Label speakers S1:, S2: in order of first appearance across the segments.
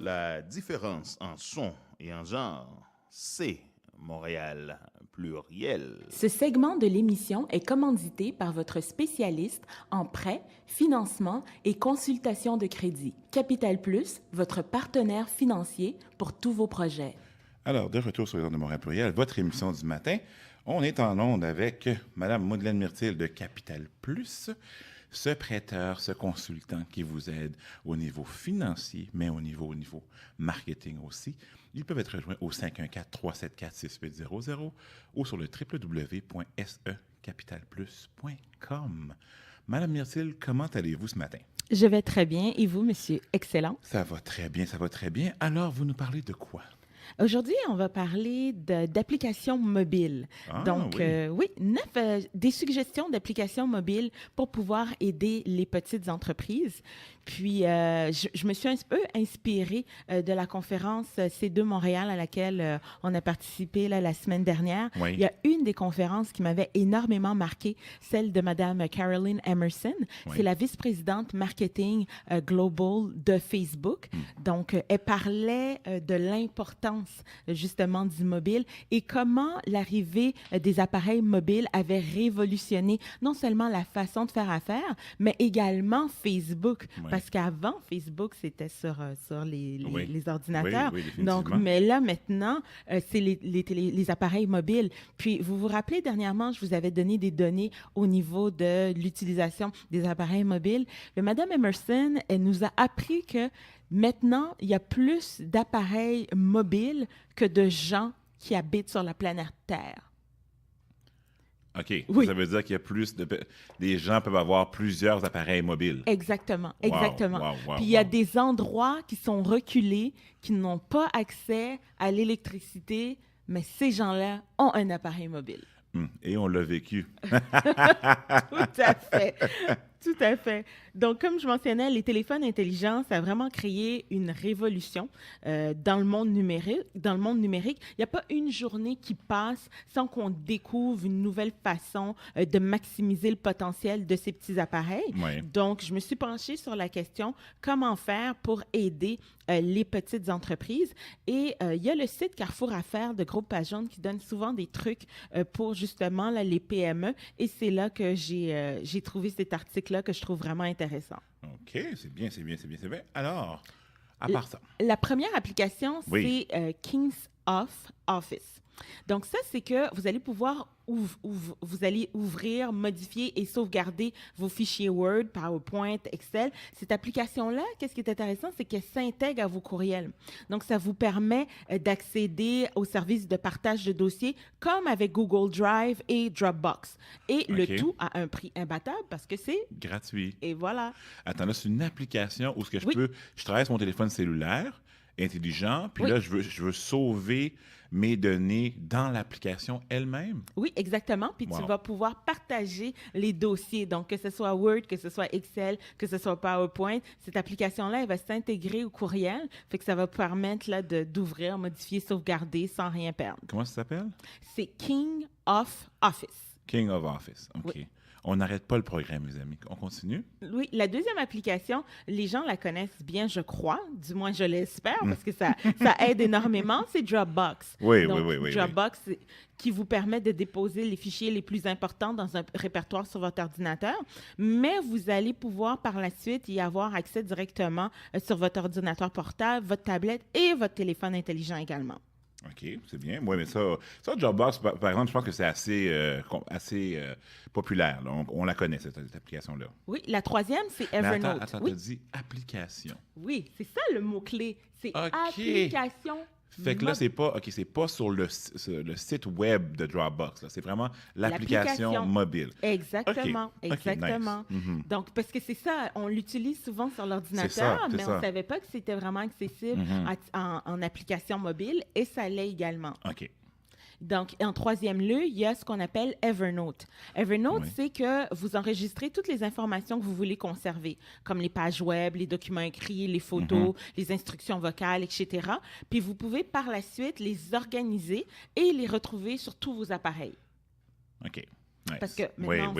S1: La différence en son et en genre, c'est Montréal pluriel.
S2: Ce segment de l'émission est commandité par votre spécialiste en prêt, financement et consultation de crédit. Capital Plus, votre partenaire financier pour tous vos projets.
S3: Alors, de retour sur les ondes de Montréal Pluriel, votre émission du matin. On est en onde avec Mme Madeleine Myrtille de Capital Plus, ce prêteur, ce consultant qui vous aide au niveau financier, mais au niveau marketing aussi. Ils peuvent être rejoints au 514-374-6800 ou sur le www.secapitalplus.com. Madame Myrtille, comment allez-vous ce matin?
S2: Je vais très bien. Et vous, monsieur Excellent?
S3: Ça va très bien, ça va très bien. Alors, vous nous parlez de quoi?
S2: Aujourd'hui, on va parler d'applications mobiles.
S3: Ah,
S2: Donc,
S3: oui.
S2: des suggestions d'applications mobiles pour pouvoir aider les petites entreprises. Puis, je me suis un peu inspirée de la conférence C2 Montréal à laquelle on a participé la semaine dernière.
S3: Oui.
S2: Il y a une des conférences qui m'avait énormément marquée, celle de Mme Caroline Emerson.
S3: Oui.
S2: C'est la vice-présidente marketing global de Facebook. Donc, elle parlait de l'importance justement du mobile et comment l'arrivée des appareils mobiles avait révolutionné non seulement la façon de faire affaire, mais également Facebook.
S3: Oui.
S2: Parce qu'avant, Facebook, c'était sur les
S3: Oui.
S2: ordinateurs.
S3: Oui, définitivement.
S2: Donc, mais là, maintenant, c'est les appareils mobiles. Puis, vous vous rappelez, dernièrement, je vous avais donné des données au niveau de l'utilisation des appareils mobiles. Mais Mme Emerson, elle nous a appris que maintenant, il y a plus d'appareils mobiles que de gens qui habitent sur la planète Terre.
S3: OK.
S2: Oui.
S3: Ça veut dire qu'il y a plus de... Les gens peuvent avoir plusieurs appareils mobiles.
S2: Exactement,
S3: Wow,
S2: exactement.
S3: wow, wow,
S2: Puis il y a
S3: wow.
S2: des endroits qui sont reculés, qui n'ont pas accès à l'électricité, mais ces gens-là ont un appareil mobile.
S3: Et on l'a vécu.
S2: Tout à fait. Tout à fait. Donc, comme je mentionnais, les téléphones intelligents, ça a vraiment créé une révolution dans le monde numérique. Dans le monde numérique, il n'y a pas une journée qui passe sans qu'on découvre une nouvelle façon de maximiser le potentiel de ces petits appareils.
S3: Oui.
S2: Donc, je me suis penchée sur la question comment faire pour aider les petites entreprises. Et il y a le site Carrefour Affaires de Groupe Pageon qui donne souvent des trucs pour justement là, les PME. Et c'est là que j'ai trouvé cet article-là que je trouve vraiment intéressant.
S3: OK, c'est bien. Alors, à part ça.
S2: La première application,
S3: Oui.
S2: c'est Kings of Office. Donc, ça, c'est que vous allez pouvoir vous allez ouvrir, modifier et sauvegarder vos fichiers Word, PowerPoint, Excel. Cette application-là, qu'est-ce qui est intéressant, c'est qu'elle s'intègre à vos courriels. Donc, ça vous permet d'accéder aux services de partage de dossiers comme avec Google Drive et Dropbox. Et
S3: OK.
S2: le tout à un prix imbattable parce que c'est...
S3: Gratuit.
S2: Et voilà.
S3: Attends, là, c'est une application où ce que je
S2: Oui.
S3: peux... Je travaille sur mon téléphone cellulaire, intelligent, puis
S2: Oui.
S3: là, je veux sauver mes données dans l'application elle-même.
S2: Oui, exactement. Puis
S3: Wow.
S2: tu vas pouvoir partager les dossiers. Donc, que ce soit Word, que ce soit Excel, que ce soit PowerPoint, cette application-là, elle va s'intégrer au courriel. Fait que ça va permettre là, d'ouvrir, modifier, sauvegarder sans rien perdre.
S3: Comment ça s'appelle?
S2: C'est King of Office.
S3: King of Office. OK.
S2: Oui.
S3: On n'arrête pas le programme, mes amis. On continue?
S2: Oui, la deuxième application, les gens la connaissent bien, je crois. Du moins, je l'espère, parce que ça aide énormément. C'est Dropbox.
S3: Oui,
S2: Donc,
S3: oui.
S2: Dropbox qui vous permet de déposer les fichiers les plus importants dans un répertoire sur votre ordinateur. Mais vous allez pouvoir par la suite y avoir accès directement sur votre ordinateur portable, votre tablette et votre téléphone intelligent également.
S3: OK, c'est bien. Oui, mais ça Dropbox, par exemple, je pense que c'est assez populaire. Là. On la connaît, cette application-là.
S2: Oui, la troisième, c'est
S3: Mais
S2: Evernote.
S3: attends,
S2: Oui,
S3: t'as dit application.
S2: oui, c'est ça le mot-clé. C'est
S3: OK.
S2: application.
S3: Fait que là, c'est pas sur le site web de Dropbox. Là. C'est vraiment l'application
S2: L'application.
S3: mobile.
S2: Exactement,
S3: OK,
S2: exactement.
S3: nice. Mhm.
S2: Donc, parce que c'est ça, on l'utilise souvent sur
S3: C'est
S2: l'ordinateur,
S3: ça,
S2: mais on
S3: ça.
S2: ne savait pas que c'était vraiment accessible en application mobile, et ça l'est également.
S3: OK.
S2: Donc, en troisième lieu, il y a ce qu'on appelle Evernote. Evernote,
S3: Oui.
S2: c'est que vous enregistrez toutes les informations que vous voulez conserver, comme les pages web, les documents écrits, les photos, les instructions vocales, etc. Puis vous pouvez par la suite les organiser et les retrouver sur tous vos appareils.
S3: OK. Nice.
S2: Parce que
S3: Oui,
S2: maintenant,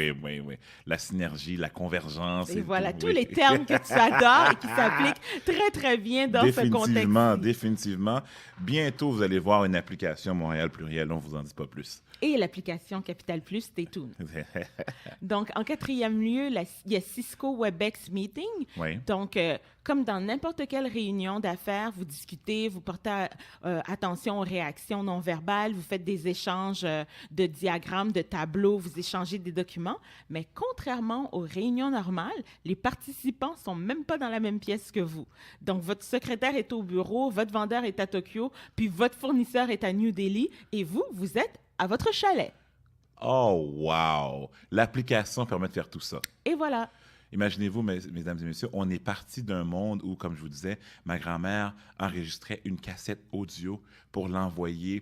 S3: oui. La synergie, la convergence.
S2: et voilà,
S3: tout,
S2: tous
S3: oui.
S2: les termes que tu adores et qui s'appliquent très, très bien dans ce contexte.
S3: Définitivement. Bientôt, vous allez voir une application Montréal Pluriel. On ne vous en dit pas plus.
S2: Et l'application Capital Plus, stay tuned. Donc, en quatrième lieu, il y a Cisco WebEx Meeting.
S3: Oui.
S2: Donc, comme dans n'importe quelle réunion d'affaires, vous discutez, vous portez attention aux réactions non verbales, vous faites des échanges de diagrammes, de tableaux, vous échangez des documents. Mais contrairement aux réunions normales, les participants ne sont même pas dans la même pièce que vous. Donc, votre secrétaire est au bureau, votre vendeur est à Tokyo, puis votre fournisseur est à New Delhi, et vous êtes à votre chalet.
S3: Oh, wow! L'application permet de faire tout ça.
S2: Et voilà.
S3: Imaginez-vous, mesdames et messieurs, on est parti d'un monde où, comme je vous disais, ma grand-mère enregistrait une cassette audio pour l'envoyer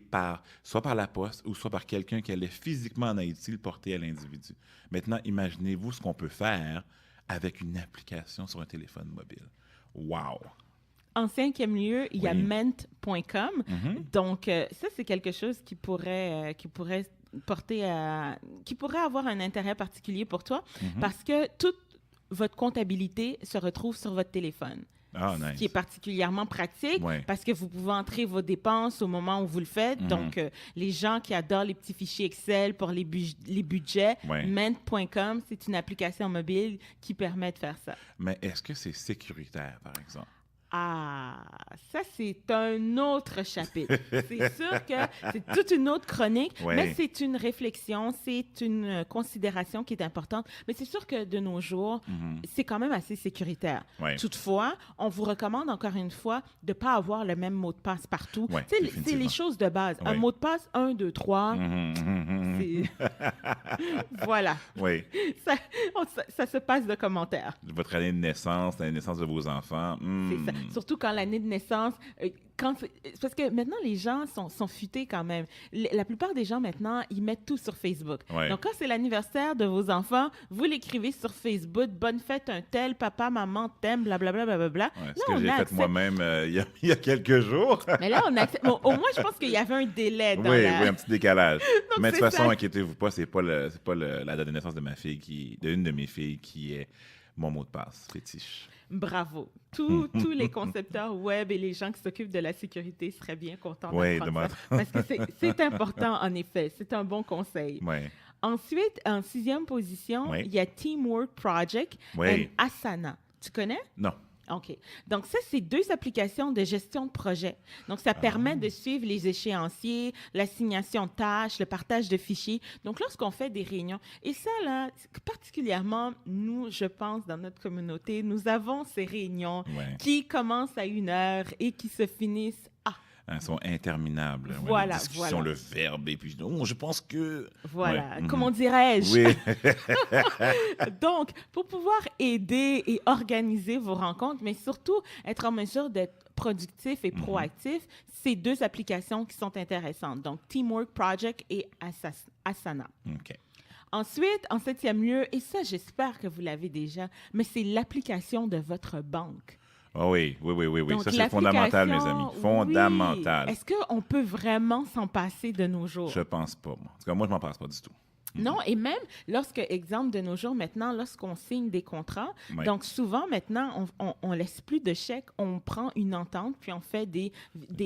S3: soit par la poste ou soit par quelqu'un qui allait physiquement en Haïti le porter à l'individu. Maintenant, imaginez-vous ce qu'on peut faire avec une application sur un téléphone mobile. Wow!
S2: En cinquième lieu, il y a
S3: Oui.
S2: Ment.com. Donc, ça, c'est quelque chose qui pourrait avoir un intérêt particulier pour toi parce que toute votre comptabilité se retrouve sur votre téléphone.
S3: Ah,
S2: Ce
S3: nice.
S2: qui est particulièrement pratique
S3: Ouais.
S2: parce que vous pouvez entrer vos dépenses au moment où vous le faites. Donc, les gens qui adorent les petits fichiers Excel pour les budgets,
S3: Ouais.
S2: Ment.com, c'est une application mobile qui permet de faire ça.
S3: Mais est-ce que c'est sécuritaire, par exemple?
S2: Ah, ça, c'est un autre chapitre. C'est sûr que c'est toute une autre chronique,
S3: Ouais.
S2: mais c'est une réflexion, c'est une considération qui est importante. Mais c'est sûr que de nos jours, c'est quand même assez sécuritaire.
S3: Ouais.
S2: Toutefois, on vous recommande encore une fois de ne pas avoir le même mot de passe partout.
S3: Ouais,
S2: Tu sais, c'est
S3: définitivement.
S2: les choses de base. Un
S3: Ouais.
S2: mot de passe, 1, 2, 3. Voilà.
S3: Oui.
S2: Ça se passe de commentaires.
S3: Votre année de naissance, l'année de naissance de vos enfants.
S2: C'est ça. Surtout quand l'année de naissance, parce que maintenant, les gens sont futés quand même. La plupart des gens, maintenant, ils mettent tout sur Facebook.
S3: Ouais.
S2: Donc, quand c'est l'anniversaire de vos enfants, vous l'écrivez sur Facebook. Bonne fête, un tel, papa, maman, t'aime, blablabla, blablabla.
S3: Ouais,
S2: Là,
S3: ce que
S2: on
S3: j'ai fait
S2: accepte.
S3: moi-même il y a quelques jours.
S2: Mais là, on accepte. Bon, au moins, je pense qu'il y avait un délai dans
S3: Oui,
S2: la...
S3: un petit décalage. Mais de toute
S2: c'est
S3: façon,
S2: ça.
S3: inquiétez-vous pas, c'est pas la date de naissance de ma fille d'une de mes filles qui est mon mot de passe fétiche.
S2: Bravo. Tous les concepteurs web et les gens qui s'occupent de la sécurité seraient bien contents
S3: Oui,
S2: d'apprendre ça. Parce que c'est important, en effet. C'est un bon conseil.
S3: Oui.
S2: Ensuite, en sixième position,
S3: Oui.
S2: il y a Teamwork Project
S3: Oui.
S2: et Asana. Tu connais?
S3: Non.
S2: OK. Donc, ça, c'est 2 applications de gestion de projet. Donc, ça permet de suivre les échéanciers, l'assignation de tâches, le partage de fichiers. Donc, lorsqu'on fait des réunions, et ça, là, particulièrement, nous, je pense, dans notre communauté, nous avons ces réunions
S3: Ouais.
S2: qui commencent à 1 heure et qui se finissent à...
S3: Elles sont interminables. Ouais,
S2: Voilà,
S3: les discussions,
S2: voilà.
S3: le verbe, et puis non, je pense que...
S2: Voilà.
S3: Ouais.
S2: Comment dirais-je?
S3: Oui.
S2: Donc, pour pouvoir aider et organiser vos rencontres, mais surtout être en mesure d'être productif et proactif, c'est 2 applications qui sont intéressantes. Donc, Teamwork Project et Asana.
S3: OK.
S2: Ensuite, en 7e lieu, et ça, j'espère que vous l'avez déjà, mais c'est l'application de votre banque.
S3: Ah oui.
S2: Donc,
S3: Ça, c'est fondamental, mes
S2: l'application,
S3: amis. Fondamental.
S2: oui. Est-ce qu'on peut vraiment s'en passer de nos jours?
S3: Je pense pas, moi. En tout cas, moi, je m'en passe pas du tout.
S2: Non, et même lorsque, exemple de nos jours maintenant, lorsqu'on signe des contrats,
S3: Ouais.
S2: donc souvent maintenant, on laisse plus de chèques, on prend une entente, puis on fait des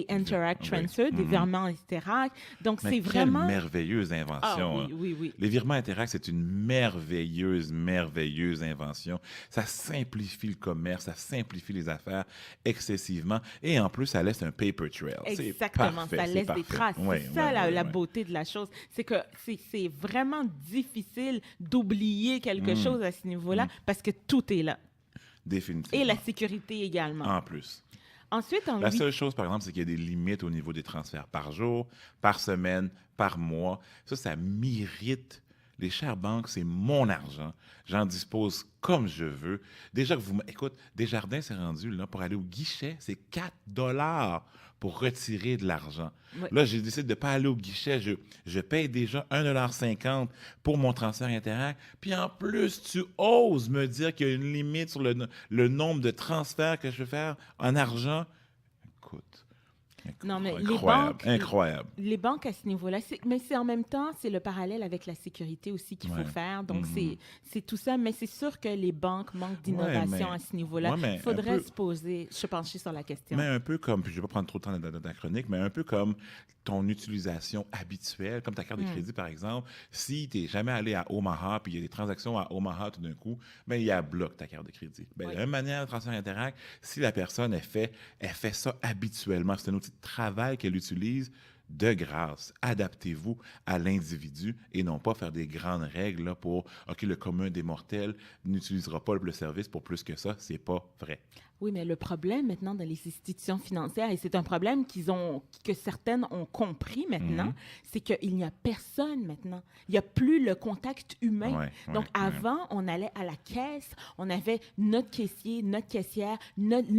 S2: interact
S3: Oui.
S2: transfers, des virements interact. Donc,
S3: Mais
S2: c'est
S3: quelle
S2: vraiment...
S3: merveilleuse
S2: Ah
S3: invention.
S2: oui,
S3: hein.
S2: oui, oui.
S3: Les virements Interact, c'est une merveilleuse invention. Ça simplifie le commerce, ça simplifie les affaires excessivement. Et en plus, ça laisse un paper trail. C'est
S2: Exactement,
S3: parfait,
S2: ça
S3: c'est
S2: laisse des
S3: parfait.
S2: traces.
S3: Oui,
S2: C'est ça
S3: oui,
S2: la,
S3: oui,
S2: la
S3: oui.
S2: beauté de la chose. C'est que c'est vraiment difficile d'oublier quelque chose à ce niveau-là parce que tout est là.
S3: Définitivement.
S2: Et la sécurité également.
S3: En plus.
S2: Ensuite, en
S3: La
S2: huit-
S3: seule chose, par exemple, c'est qu'il y a des limites au niveau des transferts par jour, par semaine, par mois. Ça m'irrite. Les chères banques, c'est mon argent. J'en dispose comme je veux. Déjà que écoute, Desjardins s'est rendu, là, pour aller au guichet, c'est 4 $ pour retirer de l'argent.
S2: Ouais.
S3: Là, j'ai décidé de ne pas aller au guichet. Je paye déjà 1,50 $ pour mon transfert Interact. Puis en plus, tu oses me dire qu'il y a une limite sur le nombre de transferts que je vais faire en argent. Écoute,
S2: Non, mais
S3: Incroyable.
S2: Les banques à ce niveau-là, mais c'est en même temps, c'est le parallèle avec la sécurité aussi qu'il faut faire. Donc, c'est tout ça. Mais c'est sûr que les banques manquent d'innovation à ce niveau-là. Il faudrait se pencher sur la question.
S3: Mais un peu comme, puis je ne vais pas prendre trop de temps dans la chronique, mais un peu comme ton utilisation habituelle, comme ta carte de crédit, par exemple. Si tu n'es jamais allé à Omaha, puis il y a des transactions à Omaha tout d'un coup, bien, il y a bloc ta carte de crédit. Bien, de la même manière, le transfert Interact, si la personne, elle fait ça habituellement, c'est un outil de travail qu'elle utilise, de grâce, adaptez-vous à l'individu et non pas faire des grandes règles là, pour « OK, le commun des mortels n'utilisera pas le service pour plus que ça ». C'est pas vrai.
S2: Oui, mais le problème maintenant dans les institutions financières, et c'est un problème que certaines ont compris maintenant, c'est qu'il n'y a personne maintenant. Il n'y a plus le contact humain. Donc, avant, on allait à la caisse, on avait notre caissier, notre caissière, notre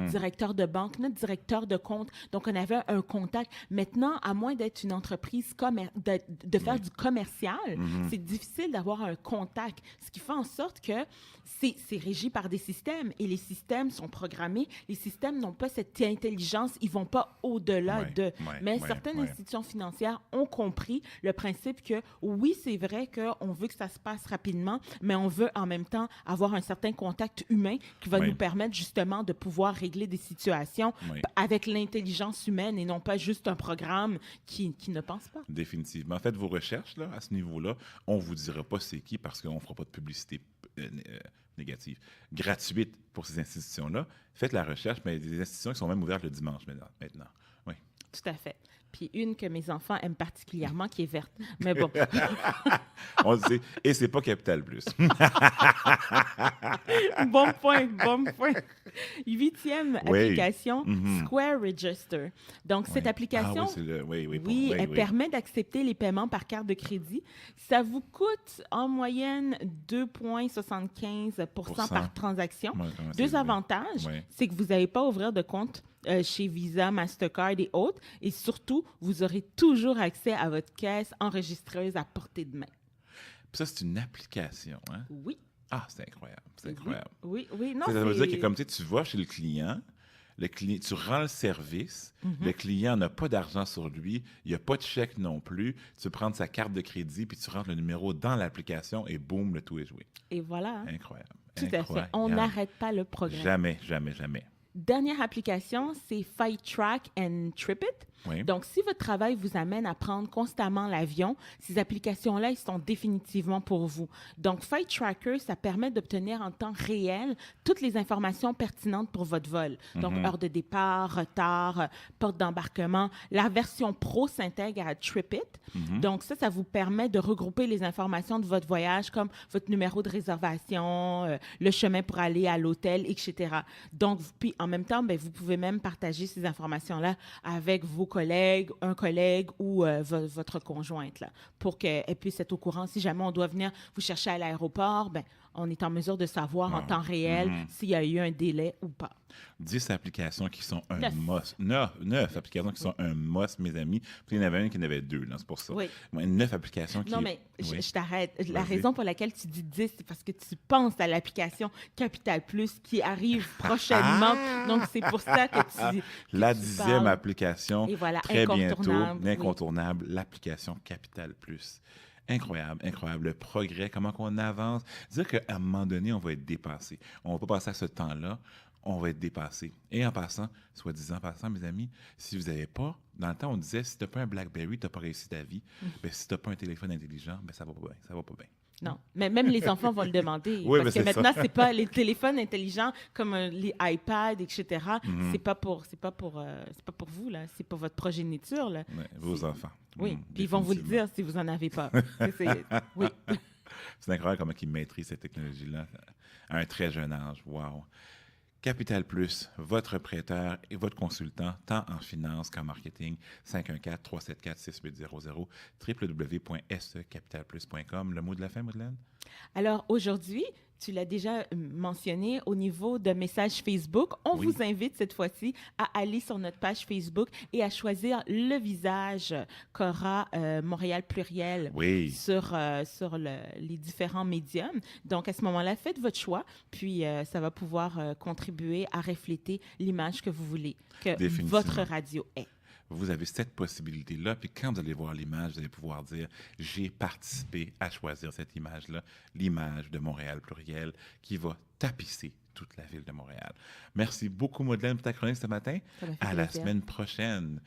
S2: directeur de banque, notre directeur de compte. Donc, on avait un contact. Maintenant, à moins d'être une entreprise, de faire du commercial, c'est difficile d'avoir un contact. Ce qui fait en sorte que c'est régi par des systèmes et les systèmes sont programmés. Les systèmes n'ont pas cette intelligence, ils ne vont pas au-delà de. Mais certaines institutions financières ont compris le principe que oui, c'est vrai qu'on veut que ça se passe rapidement, mais on veut en même temps avoir un certain contact humain qui va nous permettre justement de pouvoir régler des situations avec l'intelligence humaine et non pas juste un programme qui ne pense pas.
S3: Définitivement. Faites vos recherches là, à ce niveau-là. On ne vous dira pas c'est qui parce qu'on ne fera pas de publicité négative, gratuite pour ces institutions-là. Faites la recherche, mais il y a des institutions qui sont même ouvertes le dimanche maintenant. Oui.
S2: Tout à fait. Puis une que mes enfants aiment particulièrement, qui est verte. Mais bon.
S3: On le sait. Et c'est pas Capital Plus.
S2: Bon point. 8e application, Square Register. Donc, cette application, elle permet d'accepter les paiements par carte de crédit. Ça vous coûte en moyenne 2,75 % par transaction. Deux avantages, c'est que vous n'allez pas ouvrir de compte chez Visa, Mastercard et autres. Et surtout, vous aurez toujours accès à votre caisse enregistreuse à portée de main.
S3: Puis ça, c'est une application, hein?
S2: Oui.
S3: Ah, c'est incroyable. C'est incroyable.
S2: Oui. Non,
S3: ça veut dire que comme tu vas chez le client, tu rends le service, le client n'a pas d'argent sur lui, il n'y a pas de chèque non plus, tu prends sa carte de crédit, puis tu rentres le numéro dans l'application et boum, le tout est joué.
S2: Et voilà.
S3: Incroyable.
S2: Tout à fait. On n'arrête pas le progrès.
S3: Jamais.
S2: Dernière application, c'est FlightTrack and TripIt.
S3: Oui.
S2: Donc, si votre travail vous amène à prendre constamment l'avion, ces applications-là, ils sont définitivement pour vous. Donc, Flight Tracker, ça permet d'obtenir en temps réel toutes les informations pertinentes pour votre vol. Donc, heure de départ, retard, porte d'embarquement. La version Pro s'intègre à TripIt. Donc, ça vous permet de regrouper les informations de votre voyage, comme votre numéro de réservation, le chemin pour aller à l'hôtel, etc. Donc, puis en même temps, vous pouvez même partager ces informations-là avec vos collègues, un collègue ou votre conjointe, là, pour qu'elle puisse être au courant. Si jamais on doit venir vous chercher à l'aéroport, on est en mesure de savoir en temps réel s'il y a eu un délai ou pas.
S3: 10 applications qui sont un must. 9 applications qui sont un must, mes amis. Puis il y en avait une qui en avait 2, c'est pour ça.
S2: Oui.
S3: 9 applications qui...
S2: Non, mais je t'arrête. La raison pour laquelle tu dis 10, c'est parce que tu penses à l'application Capital Plus qui arrive prochainement. Donc, c'est pour ça que tu
S3: La 10e application,
S2: et voilà,
S3: très bientôt, l'incontournable, l'application Capital Plus. Incroyable. Le progrès, comment qu'on avance. Dire qu'à un moment donné, on va être dépassé. On ne va pas passer à ce temps-là, on va être dépassé. Et en passant, mes amis, si vous n'avez pas, dans le temps, on disait, si tu n'as pas un BlackBerry, tu n'as pas réussi ta vie. Si tu n'as pas un téléphone intelligent, ça va pas bien.
S2: Non, mais même les enfants vont le demander. Parce que maintenant, c'est pas les téléphones intelligents comme les iPads, etc. C'est pas pour vous, là. C'est pour votre progéniture, là.
S3: Vos enfants.
S2: Oui, puis ils vont vous le dire si vous n'en avez pas. Oui.
S3: C'est incroyable comment ils maîtrisent cette technologie-là à un très jeune âge. Wow! Capital Plus, votre prêteur et votre consultant, tant en finance qu'en marketing, 514-374-6800, www.secapitalplus.com. Le mot de la fin, Madeleine?
S2: Alors, aujourd'hui, tu l'as déjà mentionné, au niveau de messages Facebook, on
S3: Oui.
S2: vous invite cette fois-ci à aller sur notre page Facebook et à choisir le visage qu'aura Montréal Pluriel
S3: Oui.
S2: sur les différents médiums. Donc, à ce moment-là, faites votre choix, puis ça va pouvoir contribuer à refléter l'image que vous voulez que
S3: Définitivement.
S2: votre radio ait.
S3: Vous avez cette possibilité-là, puis quand vous allez voir l'image, vous allez pouvoir dire « J'ai participé à choisir cette image-là, l'image de Montréal Pluriel qui va tapisser toute la ville de Montréal. » Merci beaucoup, Madeleine, pour ta chronique ce matin.
S2: Ça m'a fait
S3: À la
S2: plaisir.
S3: semaine prochaine.